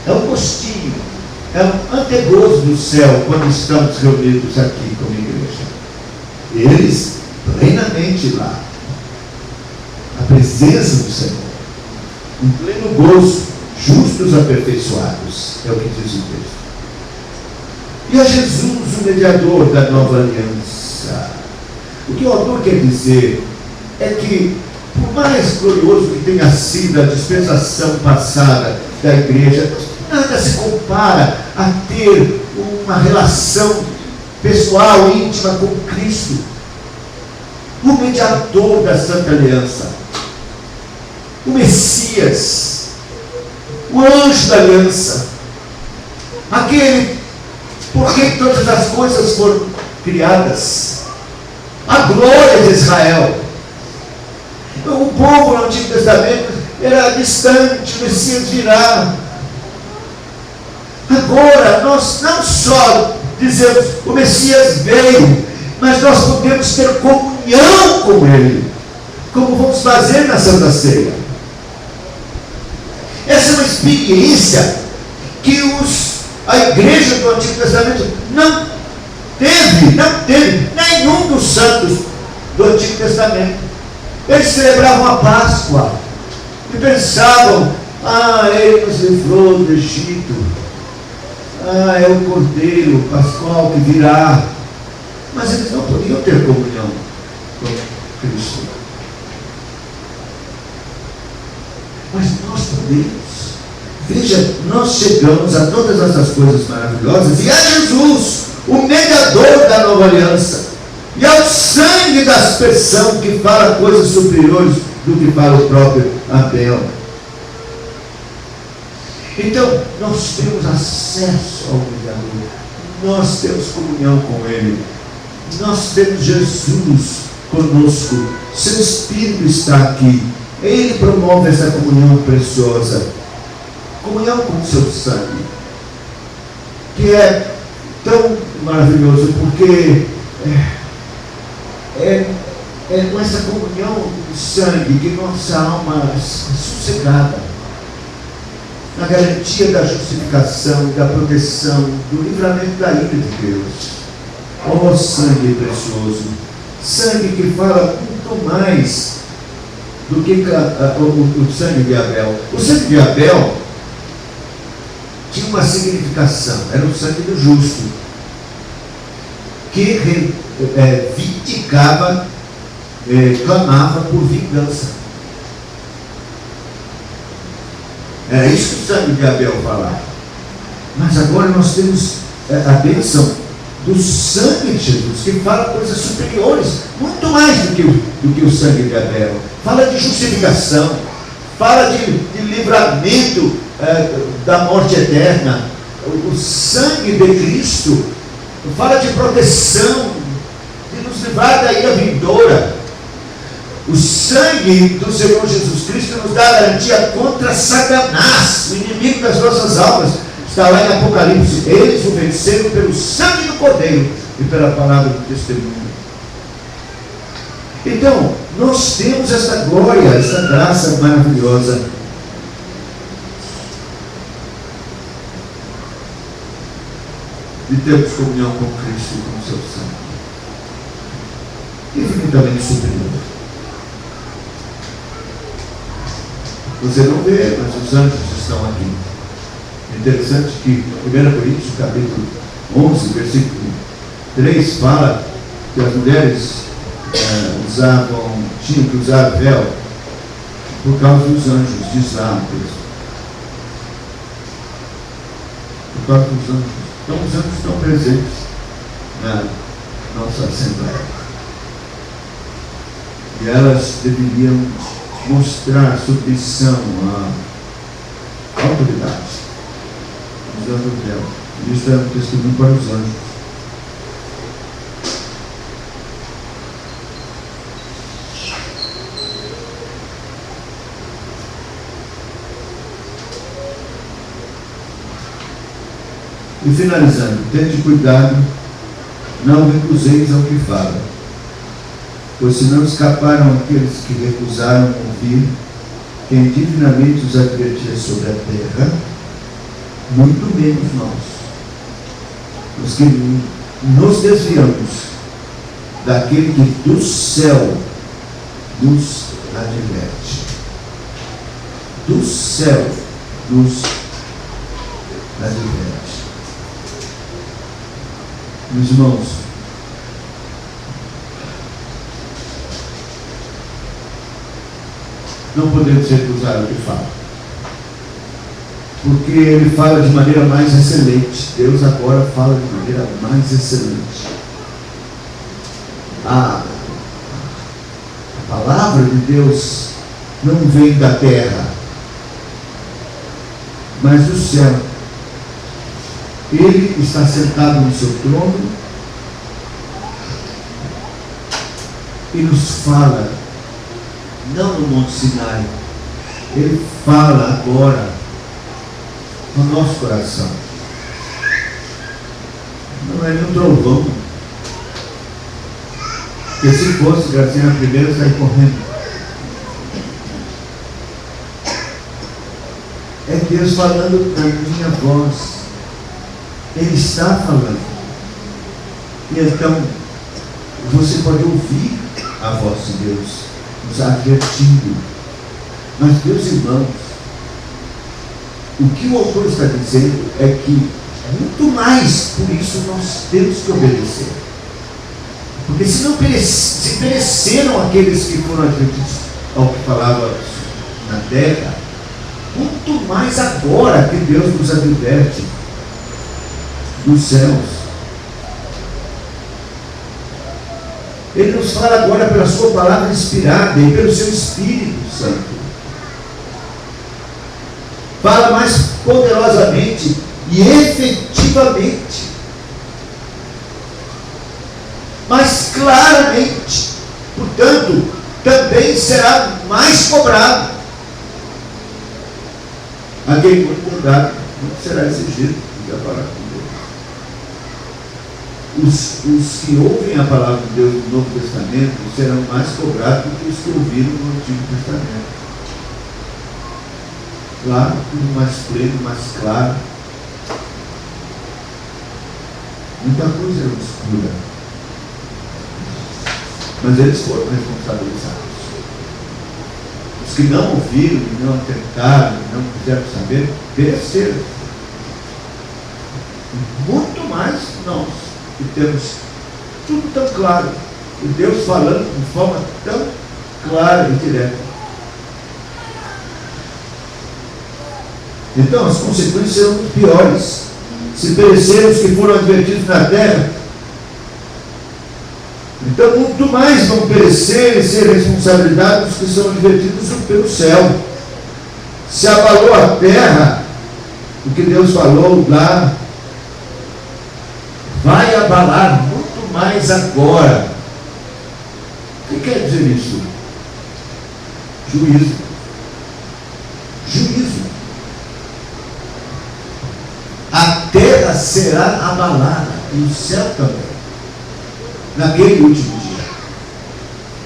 É um gostinho, é um antegozo do céu quando estamos reunidos aqui como igreja. Eles plenamente lá. A presença do Senhor, um pleno gozo, justos aperfeiçoados, é o que diz o texto. E a Jesus, o mediador da nova aliança. O que o autor quer dizer é que, por mais glorioso que tenha sido a dispensação passada da igreja, nada se compara a ter uma relação pessoal, íntima com Cristo, o mediador da Santa Aliança, o Messias, o anjo da aliança, aquele por que todas as coisas foram criadas, a glória de Israel. O povo no Antigo Testamento era distante, o Messias virá. Agora nós não só dizemos o Messias veio, mas nós podemos ter comunhão com Ele, como vamos fazer na Santa Ceia. Essa é uma experiência que a igreja do Antigo Testamento não teve nenhum dos santos do Antigo Testamento. Eles celebravam a Páscoa e pensavam: ele nos livrou do Egito, é o Cordeiro Pascual que virá. Mas eles não podiam ter comunhão com Cristo. Mas nós podemos. Veja, nós chegamos a todas essas coisas maravilhosas e a Jesus, o mediador da nova aliança, e ao sangue da aspersão que fala coisas superiores do que fala o próprio Abel. Então, nós temos acesso ao mediador, nós temos comunhão com Ele, nós temos Jesus conosco, seu Espírito está aqui, Ele promove essa comunhão preciosa. Comunhão com o seu sangue, que é tão maravilhoso, porque é com essa comunhão do sangue que nossa alma é sossegada, na garantia da justificação, da proteção, do livramento da ira de Deus. Oh, sangue precioso, sangue que fala muito mais do que o sangue de Abel. O sangue de Abel tinha uma significação, era o sangue do justo, que vindicava, clamava por vingança. Era isso que o sangue de Abel falava. Mas agora nós temos a bênção do sangue de Jesus, que fala coisas superiores, muito mais do que o sangue de Abel. Fala de justificação, fala de livramento da morte eterna. O sangue de Cristo fala de proteção, de nos livrar da ira vindoura. O sangue do Senhor Jesus Cristo nos dá garantia contra Satanás, o inimigo das nossas almas. Está lá em Apocalipse: eles o venceram pelo sangue do Cordeiro e pela palavra do testemunho. Então, nós temos essa glória, essa graça maravilhosa. De termos comunhão com Cristo e com seu sangue. Infinitamente superior. Você não vê, mas os anjos estão aqui. É interessante que 1 Coríntios, capítulo 11, versículo 3, fala que as mulheres tinham que usar véu por causa dos anjos, diz lá o texto. Por causa dos anjos. Então os anjos estão presentes na nossa Assembleia. E elas deveriam mostrar submissão à autoridade, usando o véu. Isso é um testemunho para os anjos. E finalizando: tende cuidado, não recuseis ao que fala, pois se não escaparam aqueles que recusaram ouvir quem divinamente os advertia sobre a terra, muito menos nós, os que nos desviamos daquele que do céu nos adverte. Do céu nos adverte. Meus irmãos, não podemos recusar o que fala, porque ele fala de maneira mais excelente. Deus agora fala de maneira mais excelente. A palavra de Deus não vem da terra, mas do céu. Ele está sentado no seu trono e nos fala, não no Monte Sinai, ele fala agora no nosso coração. Não é nem um trovão, porque se fosse, Gracinha primeiro sai correndo. É Deus falando na minha voz. Ele está falando. E então, você pode ouvir a voz de Deus nos advertindo. Mas, meus irmãos, o que o autor está dizendo é que muito mais, por isso nós temos que obedecer. Porque se não se pereceram aqueles que foram advertidos ao que falava na terra, muito mais agora que Deus nos adverte dos céus. Ele nos fala agora pela sua palavra inspirada e pelo seu Espírito Santo. Fala mais poderosamente e efetivamente, mais claramente. Portanto, também será mais cobrado. A quem muito cuidado não será exigido da palavra de Deus. Os que ouvem a palavra de Deus no Novo Testamento serão mais cobrados do que os que ouviram no Antigo Testamento. Claro, tudo mais pleno, mais claro. Muita coisa era escura. Mas eles foram responsabilizados. Os que não ouviram, que não atentaram, que não quiseram saber, pereceram. Muito mais nós, que temos tudo tão claro, e Deus falando de forma tão clara e direta. Então as consequências serão muito piores. Se pereceram os que foram advertidos na terra, então muito mais vão perecer e ser responsabilizados os que são advertidos pelo céu. Se abalou a terra, o que Deus falou lá, vai abalar muito mais agora. O que quer dizer isso? Juízo. Juízo. terra será abalada, e o céu também, naquele último dia.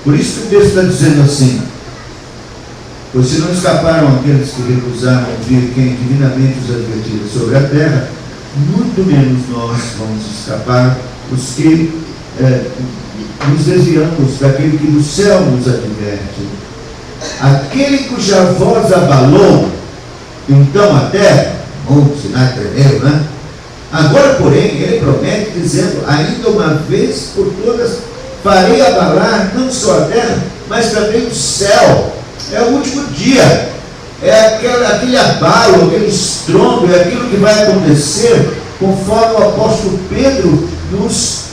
Por isso que o texto está dizendo assim: pois se não escaparam aqueles que recusaram ouvir quem divinamente os advertira sobre a terra, muito menos nós vamos escapar, os que nos desviamos daquele que do céu nos adverte. Aquele cuja voz abalou então a terra, Monte Sinai tremeu, né? Agora, porém, ele promete, dizendo: ainda uma vez por todas farei abalar não só a terra, mas também o céu. É o último dia, é aquele abalo, aquele estrondo, é aquilo que vai acontecer, conforme o apóstolo Pedro nos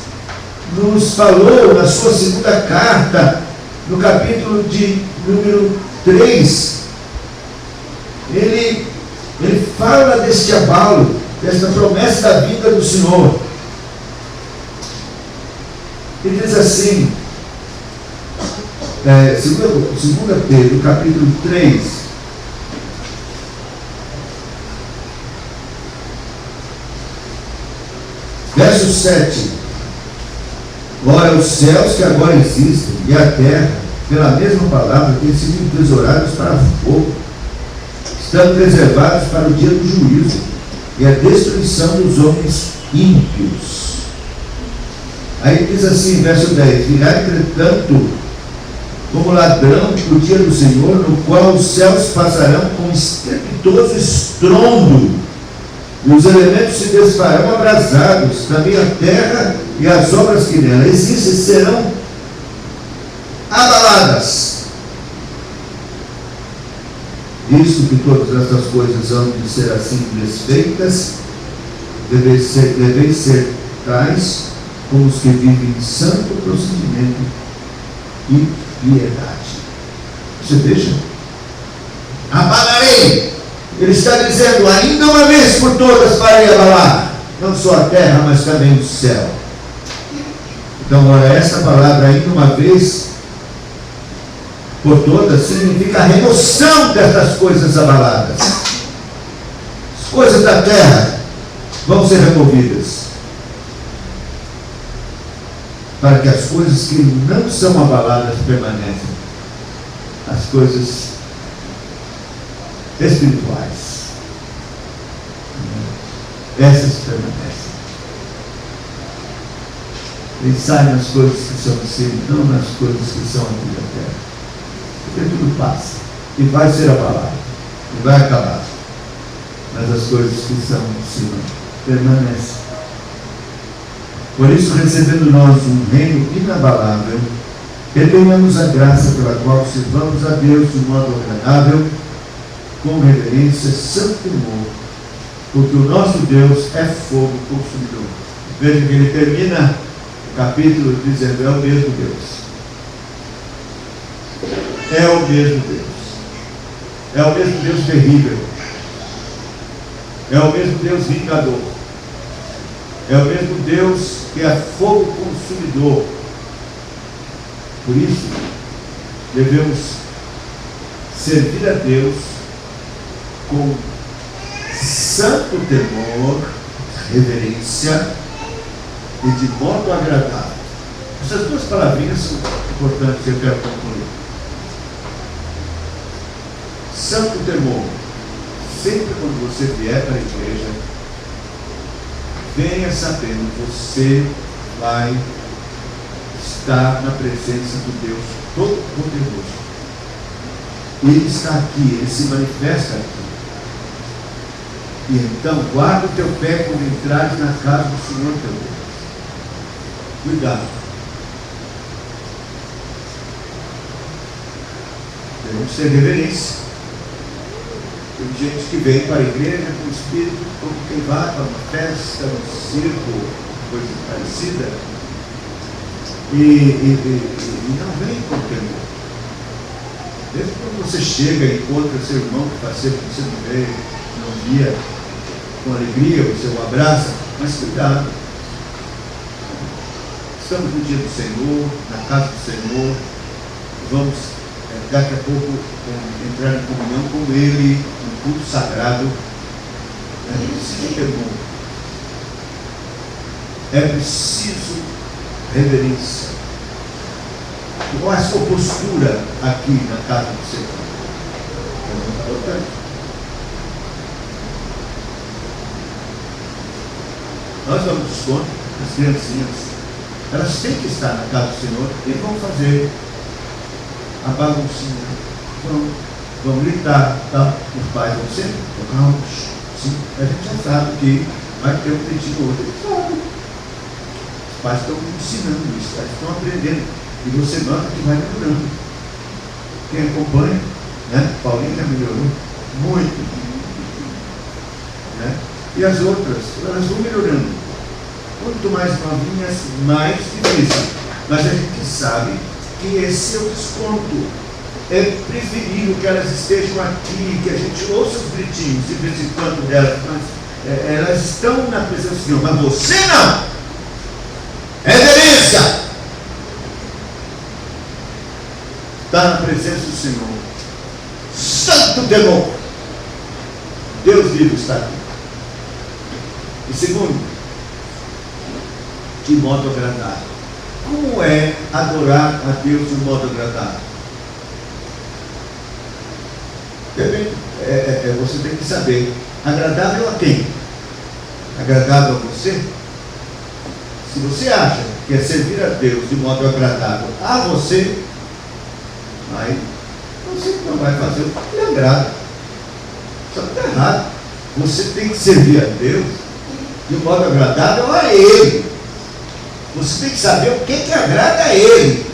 falou na sua segunda carta, no capítulo de número 3. Ele fala deste abalo, desta promessa da vinda do Senhor. Ele diz assim, 2 Pedro, capítulo 3, verso 7. Ora, os céus que agora existem e a terra, pela mesma palavra, têm sido entesourados para fogo, estando reservados para o dia do juízo e a destruição dos homens ímpios. Aí diz assim, verso 10: virá, entretanto, como ladrão o dia do Senhor, no qual os céus passarão com estrepitoso estrondo, e os elementos se desfarão abrasados, também a terra e as obras que nela existem serão abaladas. Visto que todas estas coisas hão de ser assim desfeitas, devem ser tais como os que vivem em santo procedimento e piedade. Você veja? Abalarei. Ele está dizendo: ainda uma vez por todas farei abalar, não só a terra, mas também o céu. Então, olha, essa palavra, ainda uma vez por todas, significa a remoção dessas coisas abaladas. As coisas da terra vão ser removidas, para que as coisas que não são abaladas permaneçam. As coisas espirituais, essas permanecem. Pensar nas coisas que são em cima, não nas coisas que são aqui da terra. Porque tudo passa e vai ser abalado e vai acabar, mas as coisas que são em cima permanecem. Por isso, recebendo nós um reino inabalável, retenhamos a graça pela qual sirvamos a Deus de modo agradável, com reverência, santo temor, porque o nosso Deus é fogo consumidor. Veja que ele termina o capítulo dizendo: é o mesmo Deus. É o mesmo Deus. É o mesmo Deus terrível. É o mesmo Deus vingador. É o mesmo Deus que é fogo consumidor. Por isso, devemos servir a Deus com santo temor, reverência e de modo agradável. Essas duas palavrinhas são importantes que eu quero concluir. Santo temor. Sempre quando você vier para a igreja, venha sabendo que você vai estar na presença do Deus Todo-Poderoso. Ele está aqui, ele se manifesta aqui. E então, guarda o teu pé quando entrares na casa do Senhor teu Deus. Cuidado. Devemos ter reverência. Tem gente que vem para a igreja com o espírito como quem vai para uma festa, um circo, coisa parecida, e não vem com temor. Mesmo quando você chega e encontra seu irmão que faz tempo que você não vê, não via, com alegria, você o abraça, mas cuidado. Estamos no dia do Senhor, na casa do Senhor, vamos daqui a pouco entrar em comunhão com Ele, no culto sagrado. Sem temor, é preciso reverência. Qual é a sua postura aqui na casa do Senhor? É muito importante. Nós vamos contra as criancinhas. Elas têm que estar na casa do Senhor e vão fazer a baguncinha. Vão gritar, tá? Os pais vão sempre tocar. Sim, a gente já sabe que vai ter um pedido outro. Sabe? Os pais estão ensinando isso, eles estão aprendendo. E você nota que vai melhorando. Quem acompanha, né? Paulinho já melhorou muito. Né? E as outras, elas vão melhorando. Quanto mais novinhas, mais difícil. Mas a gente sabe que esse é o desconto. É preferível que elas estejam aqui, que a gente ouça os gritinhos de vez em quando delas, mas elas estão na presença do Senhor, mas você não. Reverência. Está na presença do Senhor. Santo temor. Deus vivo está aqui. E segundo, de modo agradável. Como é adorar a Deus de modo agradável? Você tem que saber, agradável a quem? Agradável a você? Se você acha que é servir a Deus de modo agradável a você, aí você não vai fazer o que lhe agrada. Só que está errado. Você tem que servir a Deus de modo agradável a Ele. Você tem que saber o que agrada a Ele.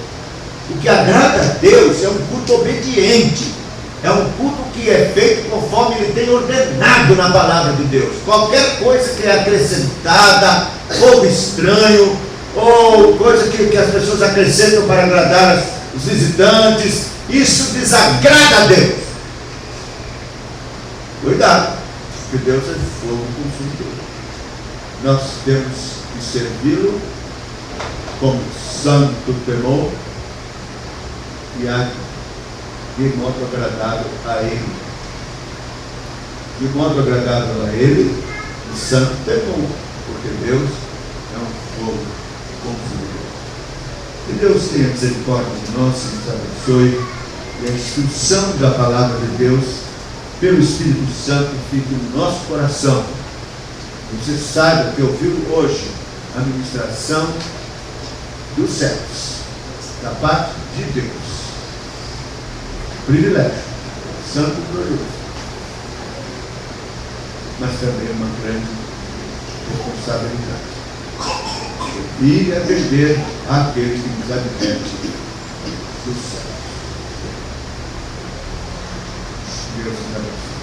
O que agrada a Deus é um culto obediente. É um culto que é feito conforme Ele tem ordenado na palavra de Deus. Qualquer coisa que é acrescentada, ou estranho, ou coisa que as pessoas acrescentam para agradar os visitantes, isso desagrada a Deus. Cuidado, porque Deus é fogo consumidor. Nós temos que servi-lo com santo temor e de modo agradável a Ele. De modo agradável a Ele e santo temor, porque Deus é um fogo consumidor. Que Deus tenha misericórdia de nós e nos abençoe, e a instrução da palavra de Deus pelo Espírito Santo fique no nosso coração. E você saiba que ouviu hoje a ministração dos céus, da parte de Deus. Privilégio, santo e glorioso, mas também uma grande responsabilidade. E atender àquele que nos adverte do céu. Deus nos abençoe.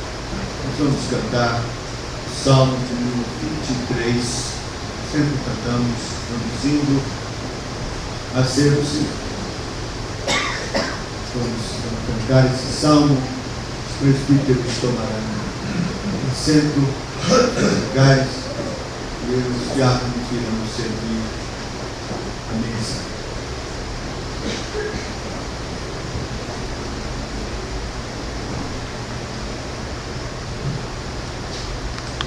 Nós vamos cantar o Salmo de número 23. Sempre cantamos, vamos indo a ser o Senhor. Vamos cantar esse salmo, os presbíteros tomarão assento, lugares, e os diáconos irão